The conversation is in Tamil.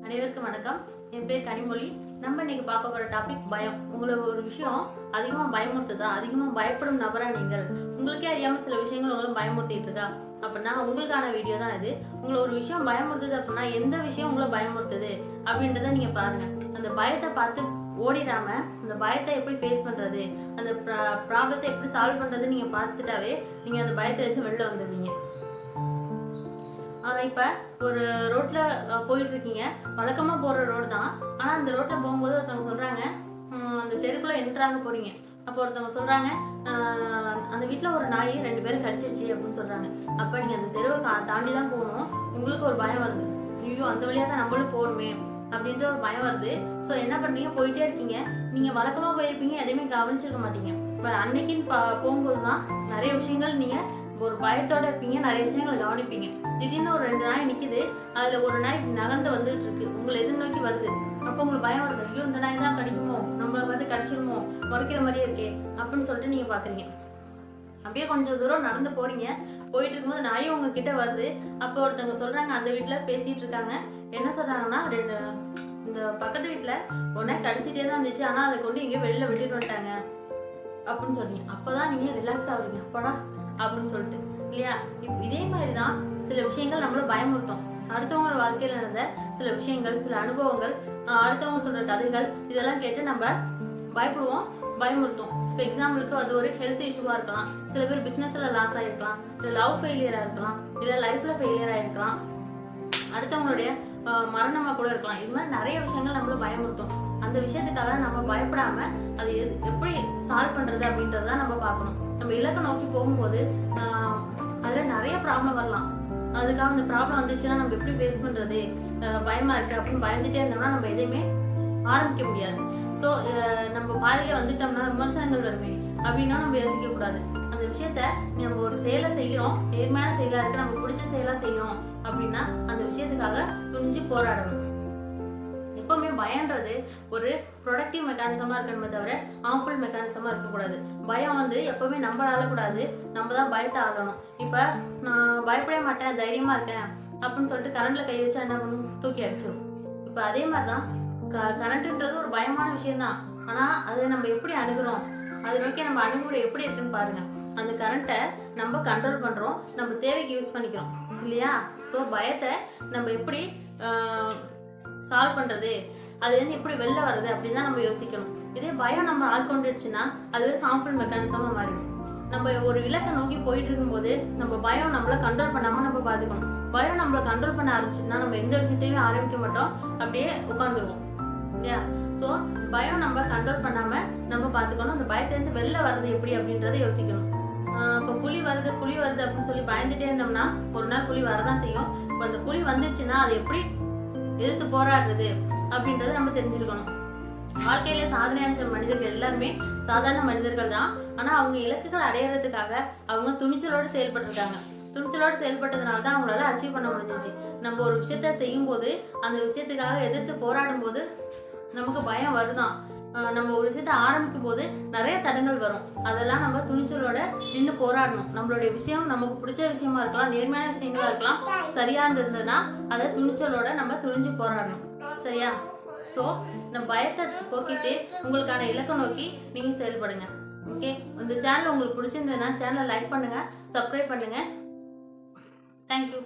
அனைவருக்கும் வணக்கம். என் பேர் கனிமொழி. நம்ம இன்னைக்கு பார்க்க போற டாபிக் பயம். உங்களை ஒரு விஷயம் அதிகமாக பயமுறுத்துதா, அதிகமாக பயப்படும் நபரா நீங்கள், உங்களுக்கே அறியாமல் சில விஷயங்கள் உங்களை பயமுறுத்திட்டு இருக்கா அப்படின்னா உங்களுக்கான வீடியோ தான் இது. உங்களை ஒரு விஷயம் பயமுறுத்துது அப்படின்னா எந்த விஷயம் உங்களை பயமுறுத்துது அப்படின்றத நீங்க பாருங்க. அந்த பயத்தை பார்த்து ஓடிடாம அந்த பயத்தை எப்படி ஃபேஸ் பண்றது, அந்த ப்ராப்ளத்தை எப்படி சால்வ் பண்றது நீங்க பார்த்துட்டாவே நீங்க அந்த பயத்துல இருந்து வெளில வந்துடுவீங்க. இப்போ ஒரு ரோட்டில் போயிட்டு இருக்கீங்க, வழக்கமாக போகிற ரோடு தான். ஆனால் அந்த ரோட்டில் போகும்போது ஒருத்தவங்க சொல்கிறாங்க, அந்த தெருக்குள்ளே என்ட்ராக போகிறீங்க. அப்போ ஒருத்தவங்க சொல்கிறாங்க, அந்த வீட்டில் ஒரு நாய் 2 பேரும் கடிச்சிருச்சு அப்படின்னு சொல்கிறாங்க. அப்போ நீங்கள் அந்த தெருவை தாண்டி தான் போகணும். உங்களுக்கு ஒரு பயம் வருது, ஐயோ அந்த வழியாக தான் நம்மளும் போகணுமே அப்படின்ற ஒரு பயம் வருது. ஸோ என்ன பண்ணுறீங்க, போயிட்டே இருக்கீங்க. நீங்கள் வழக்கமாக போயிருப்பீங்க, எதையுமே கவனிச்சிருக்க மாட்டீங்க. இப்போ அன்னைக்குன்னு போகும்போது தான் நிறைய விஷயங்கள் நீங்கள் ஒரு பயத்தோட இருப்பீங்க, நிறைய விஷயங்களை கவனிப்பீங்க. திடீர்னு ஒரு 2 நாய் நிற்குது, அதில் ஒரு நாய் நகர்ந்து வந்துட்டு இருக்கு, உங்களை எதிர்நோக்கி வருது. அப்போ உங்களுக்கு பயம் வருது, ஐயோ இந்த நாய் தான் கடிக்குமோ, நம்மளை பார்த்து கடிச்சிருமோ, முறைக்கிற மாதிரியே இருக்கே அப்படின்னு சொல்லிட்டு நீங்கள் பார்க்குறீங்க. அப்படியே கொஞ்சம் தூரம் நடந்து போறீங்க. போயிட்டு இருக்கும்போது நாயும் உங்ககிட்ட வருது. அப்போ ஒருத்தவங்க சொல்றாங்க, அந்த வீட்டில் பேசிட்டு இருக்காங்க. என்ன சொல்றாங்கன்னா, இந்த பக்கத்து வீட்டில் ஒரு நாய் கடிச்சிட்டே தான் இருந்துச்சு, ஆனால் அதை கொண்டு இங்கே வெளில விட்டுட்டு வந்துட்டாங்க அப்படின்னு சொல்றீங்க. அப்போதான் நீங்கள் ரிலாக்ஸ் ஆகுறீங்க, அப்படா அப்படின்னு சொல்லிட்டு, இல்லையா? இதே மாதிரி தான் சில விஷயங்கள் நம்மள பயமுறுத்தும். அடுத்தவங்க வாழ்க்கையில் நடந்த சில விஷயங்கள், சில அனுபவங்கள், அடுத்தவங்க சொல்ற கதைகள், இதெல்லாம் கேட்டு நம்ம பயப்படுவோம், பயமுறுத்தும். இப்போ எக்ஸாம்பிளுக்கு அது ஒரு ஹெல்த் இஷ்யூவாக இருக்கலாம், சில பேர் பிஸ்னஸில் லாஸ் ஆகிருக்கலாம், இல்லை லவ் ஃபெயிலியராக இருக்கலாம், இல்லை லைஃப்பில் ஃபெயிலியர் ஆகிருக்கலாம், அடுத்தவங்களுடைய மரணமாக கூட இருக்கலாம். இது மாதிரி நிறைய விஷயங்கள் நம்மள பயமுறுத்தும். அந்த விஷயத்துக்காக நம்ம பயப்படாம அது எப்படி சால்வ் பண்றது அப்படின்றத நம்ம பார்க்கணும். நம்ம இலக்கை நோக்கி போகும்போது அதுல நிறைய ப்ராப்ளம் வரலாம். அதுக்காக அந்த ப்ராப்ளம் வந்துச்சுன்னா நம்ம எப்படி ஃபேஸ் பண்றது, பயமா இருக்கு அப்படின்னு பயந்துட்டே இருந்தோம்னா நம்ம எதையுமே ஆரம்பிக்க முடியாது. ஸோ நம்ம பாதையில வந்துட்டோம்னா விமர்சனங்கள் வருமே அப்படின்னா நம்ம யோசிக்க கூடாது. அந்த விஷயத்த நம்ம ஒரு செயலை செய்கிறோம், நேர்மையான செயலா இருக்கு, நம்ம பிடிச்ச செயலா செய்யறோம் அப்படின்னா அந்த விஷயத்துக்காக துணிஞ்சு போராடணும். எப்பவுமே பயன்றது ஒரு ப்ரொடக்டிவ் மெக்கானிசமா இருக்கணுமே தவிர ஹார்ம்ஃபுல் மெக்கானிசமா இருக்கக்கூடாது. பயம் எப்பவுமே நம்ம ஆளக்கூடாது, நம்ம தான் பயத்தை ஆளணும். இப்போ நான் பயப்பட மாட்டேன், தைரியமா இருக்கேன் அப்படின்னு சொல்லிட்டு கரண்ட்ல கை வச்சா என்ன பண்ணும், தூக்கி அடிச்சிடும். இப்போ அதே மாதிரிதான் கரண்ட்ன்றது ஒரு பயமான விஷயம் தான். ஆனா அதை நம்ம எப்படி அணுகிறோம், அதை நோக்கி நம்ம அணுகுமுறை எப்படி இருக்குன்னு பாருங்க. அந்த கரண்ட்டை நம்ம கண்ட்ரோல் பண்றோம், நம்ம தேவைக்கு யூஸ் பண்ணிக்கிறோம், இல்லையா? ஸோ பயத்தை நம்ம எப்படி சால்வ் பண்றது, அதுலேருந்து எப்படி வெளில வர்றது அப்படின்னு தான் நம்ம யோசிக்கணும். இதே பயம் நம்ம ஆட்கொண்டுடுச்சுன்னா அது ஒரு ஹார்ம்ஃபுல் மெக்கானிசமா மாறிடும். நம்ம ஒரு இலக்கை நோக்கி போயிட்டு இருக்கும்போது நம்ம பயம் நம்மளை கண்ட்ரோல் பண்ணாம நம்ம பார்த்துக்கணும். பயம் நம்மளை கண்ட்ரோல் பண்ண ஆரம்பிச்சுன்னா நம்ம எந்த விஷயத்தையுமே ஆரம்பிக்க மாட்டோம், அப்படியே உட்காந்துருவோம், இல்லையா? ஸோ பயம் நம்ம கண்ட்ரோல் பண்ணாம நம்ம பார்த்துக்கணும். அந்த பயத்திலேருந்து வெளில வர்றது எப்படி அப்படின்றத யோசிக்கணும். இப்போ புலி வருது அப்படின்னு சொல்லி பயந்துட்டே இருந்தோம்னா ஒரு நாள் புலி வரதான் செய்யும். இப்போ அந்த புலி வந்துச்சுன்னா அதை எப்படி எதிர்த்து போராடுறது அப்படின்றத நம்ம தெரிஞ்சுக்கணும். வாழ்க்கையில சாதனை அடைஞ்ச மனிதர்கள் எல்லாருமே சாதாரண மனிதர்கள் தான். ஆனா அவங்க இலக்குகள் அடையிறதுக்காக அவங்க துணிச்சலோடு செயல்பட்டிருக்காங்க. துணிச்சலோடு செயல்பட்டதுனால தான் அவங்களால அச்சீவ் பண்ண முடிஞ்சிச்சு. நம்ம ஒரு விஷயத்த செய்யும் போது அந்த விஷயத்துக்காக எதிர்த்து போராடும் போது நமக்கு பயம் வருதான். நம்ம ஒரு விஷயத்த ஆரம்பிக்கும் போது நிறைய தடங்கள் வரும். அதெல்லாம் நம்ம துணிச்சலோட நின்று போராடணும். நம்மளுடைய விஷயம் நமக்கு பிடிச்ச விஷயமா இருக்கலாம், நேர்மையான விஷயங்களா இருக்கலாம், சரியா இருந்ததுன்னா அதை துணிச்சலோட நம்ம துணிஞ்சு போராடணும், சரியா? ஸோ நம்ம பயத்தை போக்கிட்டு உங்களுக்கான இலக்கை நோக்கி நீங்க செயல்படுங்க. ஓகே, இந்த சேனல் உங்களுக்கு பிடிச்சிருந்ததுன்னா சேனலை லைக் பண்ணுங்க, சப்ஸ்கிரைப் பண்ணுங்க. தேங்க்யூ.